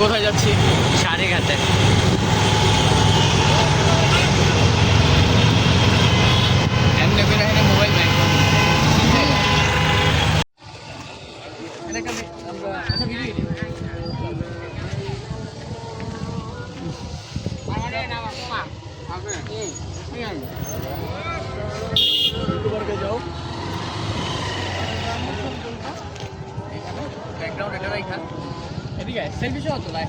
কোথায় যাচ্ছি? সারিঘাটে। এমনি করে এখানে মোবাইল নাই। ব্যাকগ্রাউন্ড এটা রাখা এদিকে সেলফি শট তোলা।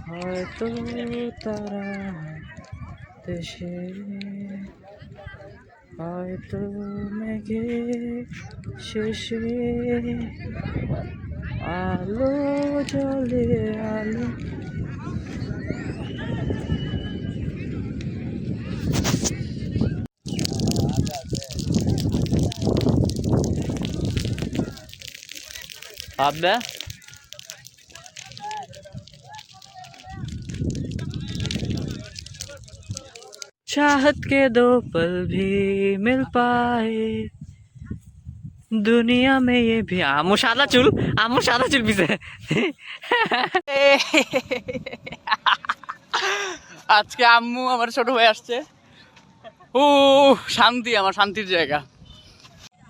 হয়তো তারা দেশে, হয়তো মেঘে শেষে আলো জ্বলে আলো। আব্বা चाहत के दो पल भी मिल पाए दुनिया में ये भी। আমু সাদা চুল পিছে। আজকে আম্মু আমার ছোট ভাই আসছে। ও শান্তি, আমার শান্তির জায়গা।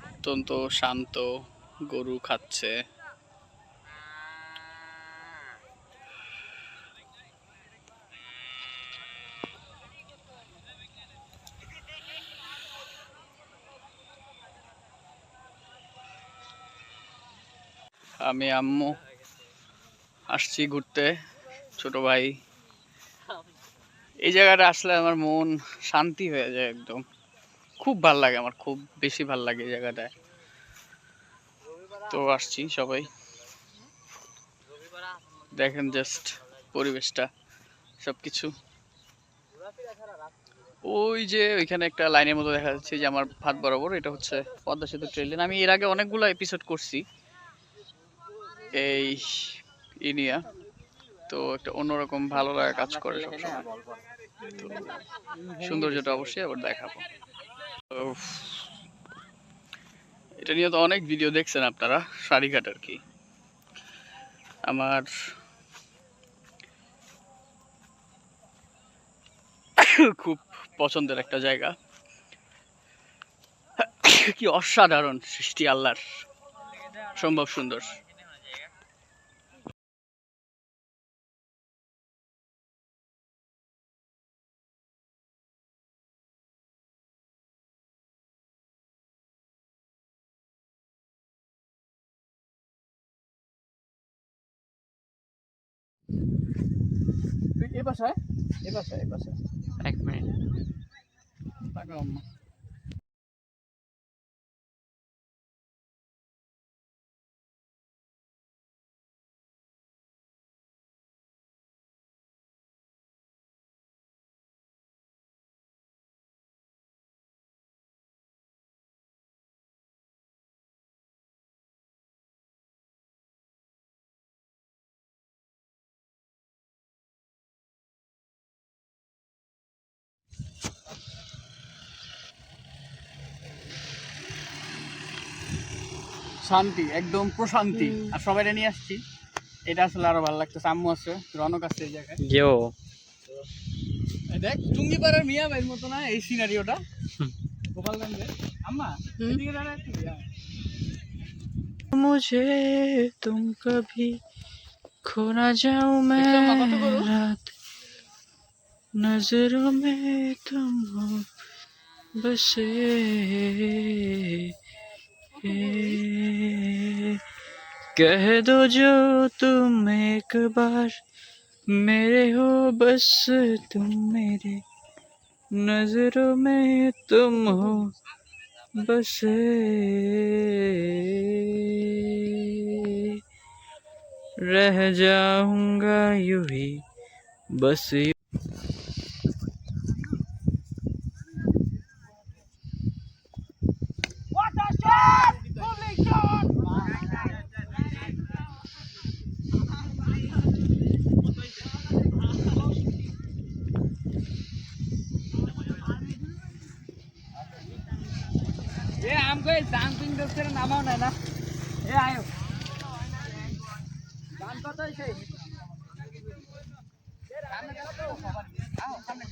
অত্যন্ত শান্ত, গরু খাচ্ছে। আমি আম্মু আসছি ঘুরতে, ছোট ভাই। এই জায়গাটা আসলে আমার মন শান্তি হয়ে যায় একদম। খুব ভাল লাগে আমার, খুব বেশি ভাল লাগে এই জায়গাটায়। তো আসছি সবাই, দেখেন জাস্ট পরিবেশটা, সবকিছু। ওই যে ওইখানে একটা লাইনের মতো দেখা যাচ্ছে, যে আমার হাত বরাবর, এটা হচ্ছে পদ্মা সেতু ট্রেন লাইন। আমি এর আগে অনেকগুলো এপিসোড করছি এই ইনিয়া, তো একটা অন্যরকম ভালো লাগা কাজ করে সবসময়। তো সৌন্দর্যটা অবশ্যই আবার দেখাবো। তো এটা নিয়ে তো অনেক ভিডিও দেখছেন আপনারা, সারিঘাট আর কি। আমার খুব পছন্দের একটা জায়গা। কি অসাধারণ সৃষ্টি আল্লাহর, সম্ভব সুন্দর। এই বাসায়, এক মিনিট। শান্তি, একদম প্রশান্তি। আর সবাই নিয়ে আসছি, এটা আসলে আরো ভালো লাগতেছে। আম্মু আছে, রনক আছে এই জায়গায়। দেখ টুঙ্গিপাড়ার মিয়া ভাইয়ের মতো না এই সিনারিওটা, গোপালগঞ্জে। আম্মা এদিকে দাঁড়া একটু। मुझे तुम कभी खो ना जाऊं मैं रात नजरों में तुम हो बसे कह दो जो तुम एक बार मेरे हो बस तुम मेरे नजरों में तुम हो बसे रह जाऊंगा यूं ही बस हमको डांसिंग देखते नामा नहीं ना ये आयो गान कत হইছে সামনে যাও তো आओ सामने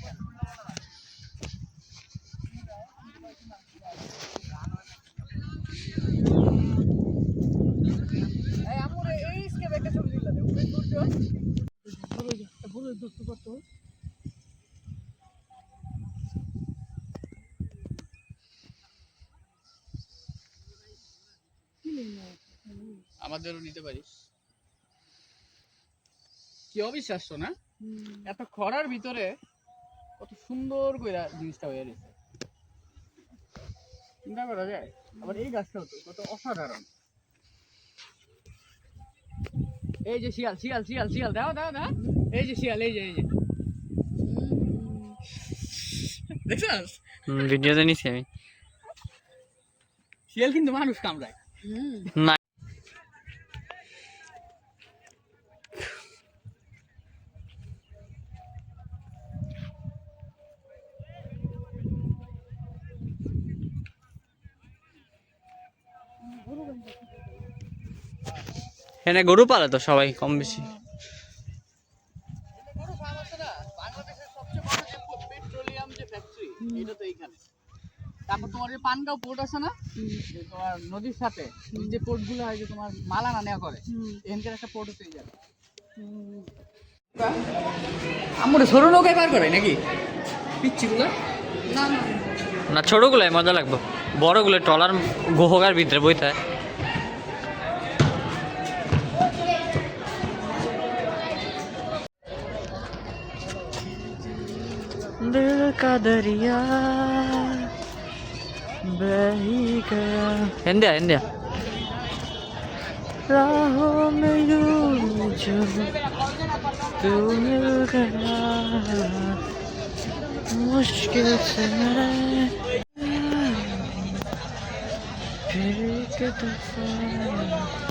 এই আমরে এই इसके বেকে ছবি দিলা দে উপরে করছো বলে দোস্ত করতে আমাদেরও নিতে পারিস কি অবিশ্বাস্য না এত খরার ভিতরে কত সুন্দর করে জিনিসটা হয়ে গেছে চিন্তা করা যায় আবার এই গাছটাও তো কত অসাধারণ এই যে শিয়াল শিয়াল শিয়াল শিয়াল দাও দাও দাও এই যে শিয়াল এই যে দেখছস ভিডিওতে নিছি আমি শিয়াল কিন্তু মানুষ কামড়ায় না এখানে গরু পালে তো সবাই কম বেশি বাংলাদেশের সবচেয়ে বড় যে পেট্রোলিয়াম যে ফ্যাক্টরি এটা তো এইখানে তারপর তোমার যে পানগাঁও পোর্ট আছে না যে তোমার নদীর সাথে যে পোর্টগুলো হয় যে তোমার মাল আনা নেওয়া করে এখানকার একটা পোর্ট হতে যাবে আমরা ছোট নৌকায় পার করে নাকি পিচ্ছিগুলো না না না ছোটগুলাই মজা লাগবে বড়গুলো ট্রলার গোহগার ভিতরে বইতে হয় दिल का दरिया बह ही गया हिंदिया हिंदिया राहों में यूं जो तू मिल गया मुश्किल से मैं फिर एक दफा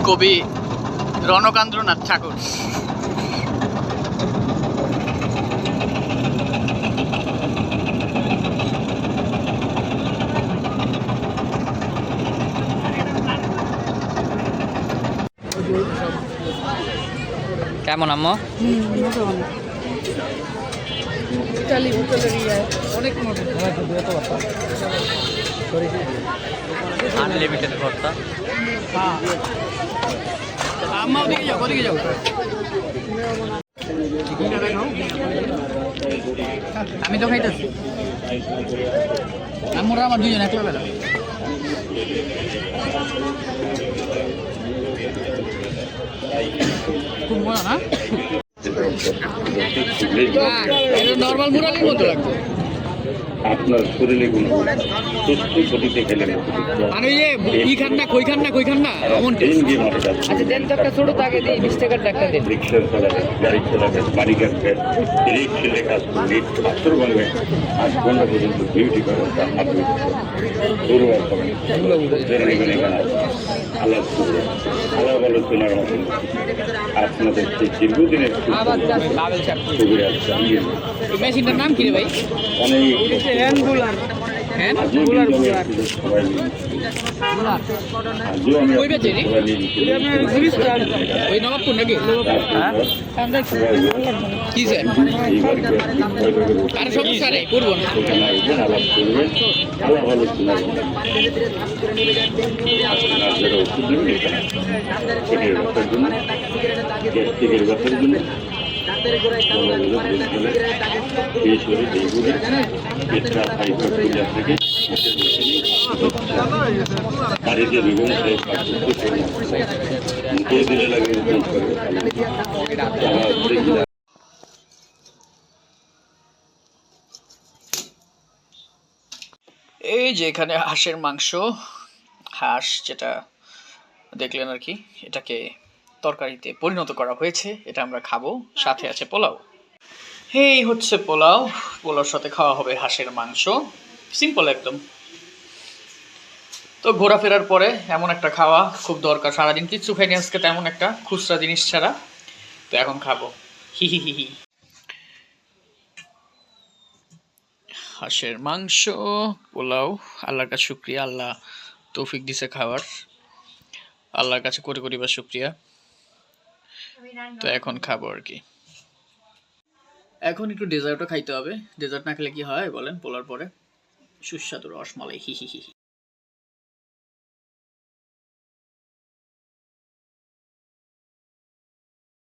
কবি রণকান্দ্রনাথ ঠাকুর কেমন আম্মু অনেক মজা আনলিমিটেড ভর্তা আম্মা ওদিকে যাও ওদিকে যাও আমি তো খাইতেছি আমরা আমার দুজন একলা বেলা খুব মজা না নর্মাল মুরালির মতো লাগছে আপনার শরীরে কোনো সুস্থ গতিতে খেলে মানে ওই যে ই খান না কই খান না কই খান না এমন আচ্ছা দেন তো একটা ছোট তাকে দিই 20 টাকার একটা দেন রিক্সা চালাবেন, গাড়ি চালাবেন, বাড়ি কাটবেন, ইলেকট্রিলে কাজ করবেন, পাথর ভাঙবেন, 8 ঘন্টা পর্যন্ত ডিউটি করেন, তার হাতে দুর্বল করেন, জেনে নেবেন এখানে আল্লাহ শুকর, আল্লাহ ভালো চলার মতন আপনাদের সেই দীর্ঘদিনের সুবিধা মেশিনটার নাম কি রে ভাই? অনেক হ্যাঁ আজও কিন্তু আমি আপনাদের সবাই নিয়ে আজও আমি কই বেচে রে? আপনাদের সবাই নিয়ে ওই নবাবপুর নাকি কি স্যার আর সমস্যা নেই করবো না সেখানে আসবেন, আলাপ করবেন, আল্লাহ ভালো শোনার আপনার যারা ওষুধ নেবেন এখানে পেটের ব্যথার জন্য, গ্যাস্ট্রিকের ব্যথার জন্য, এই শরীর এইগুলি পেটটা ফাইবার ফুলিয়া থেকে বাড়িতে বিভিন্ন মুখে দিলে লাগে এই যে এখানে হাঁসের মাংস, হাঁস যেটা দেখলেন আর কি, এটাকে তরকারিতে পরিণত করা হয়েছে, এটা আমরা খাবো। সাথে আছে পোলাও। এই হচ্ছে পোলাও, পোলাওর সাথে খাওয়া হবে হাঁসের মাংস, সিম্পল একদম। তো ঘোরাফেরার পরে এমন একটা খাওয়া খুব দরকার, সারাদিন কিচ্ছু খাইনি আজকে তেমন একটা খুচরা জিনিস ছাড়া, তো এখন খাবো। হি হি হি হি। হাঁসের মাংস, পোলাও, আল্লাহর কাছে শুক্রিয়া, আল্লাহ তৌফিক দিছে খাওয়ার, আল্লাহর কাছে কোটি কোটি বার শুক্রিয়া। তো এখন খাবো আর কি। এখন একটু ডেজার্টও খাইতে হবে, ডেজার্ট না খেলে কি হয় বলেন পোলার পরে? সুস্বাদু রসমালাই, হি হি হি।